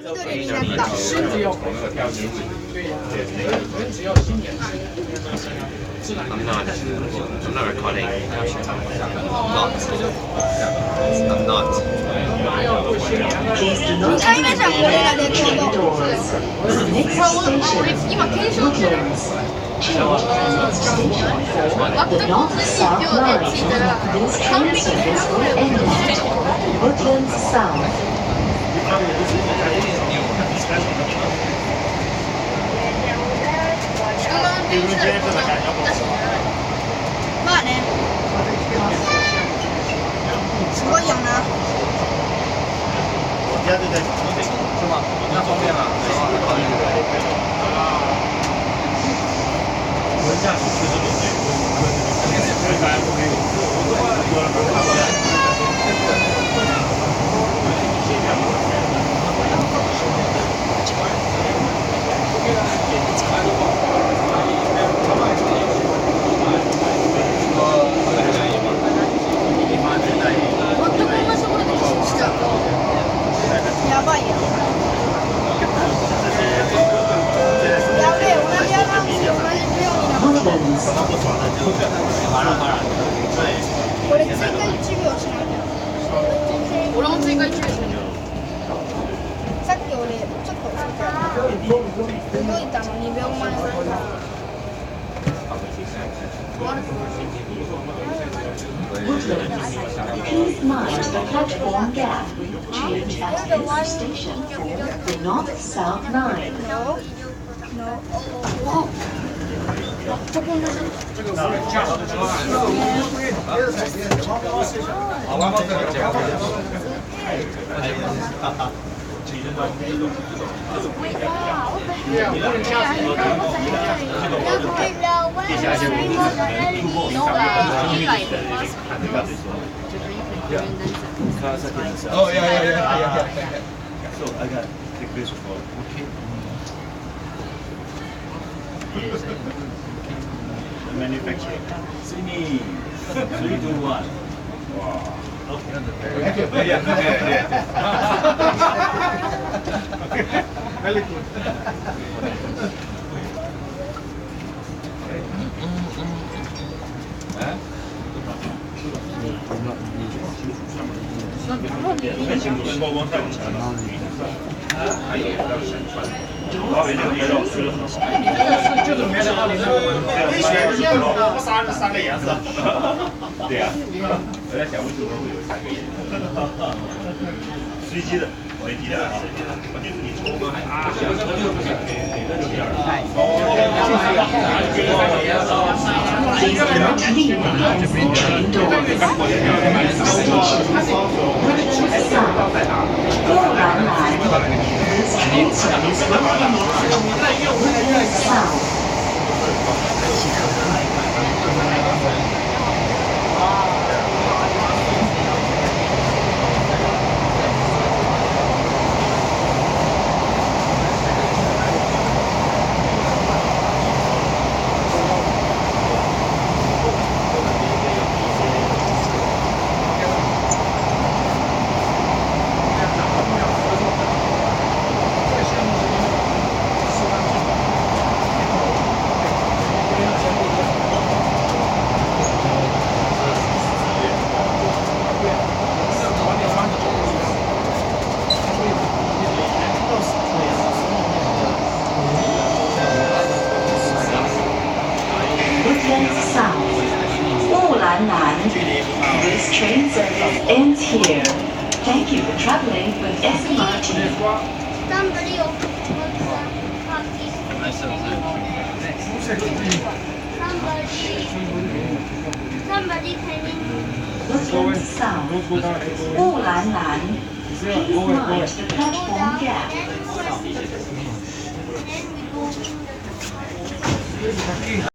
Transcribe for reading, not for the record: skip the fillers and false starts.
緑になった。I'm not recording. I'm not. 2回目じゃん、俺らレコード。俺、今検証中。全く同じ量でついたら、完璧に選ぶよ。まあね。すごいよな。やばいよ。やべえ、同じアナウンスで同じ秒になった。これ追加1秒しなきゃ。俺も追加1秒しなきゃ。さっき俺ちょっと動いたの2秒前。Please mind the platform gap. Change at this station. North South Line. No. No. Oh. 全く同じ。Oh yeah. So I got take this for the manufacturer. Sini, 3, 2, 1. Wow. Okay. Yeah. Very good.三个颜色。对呀，我在想为什么会有3个颜色。随机的，随机的。我就是你抽个啊。This train service ends here. Thank you for traveling with SMRT. Somebody open Somebody can Woodlands South. 雾兰南. Please mind the platform gap.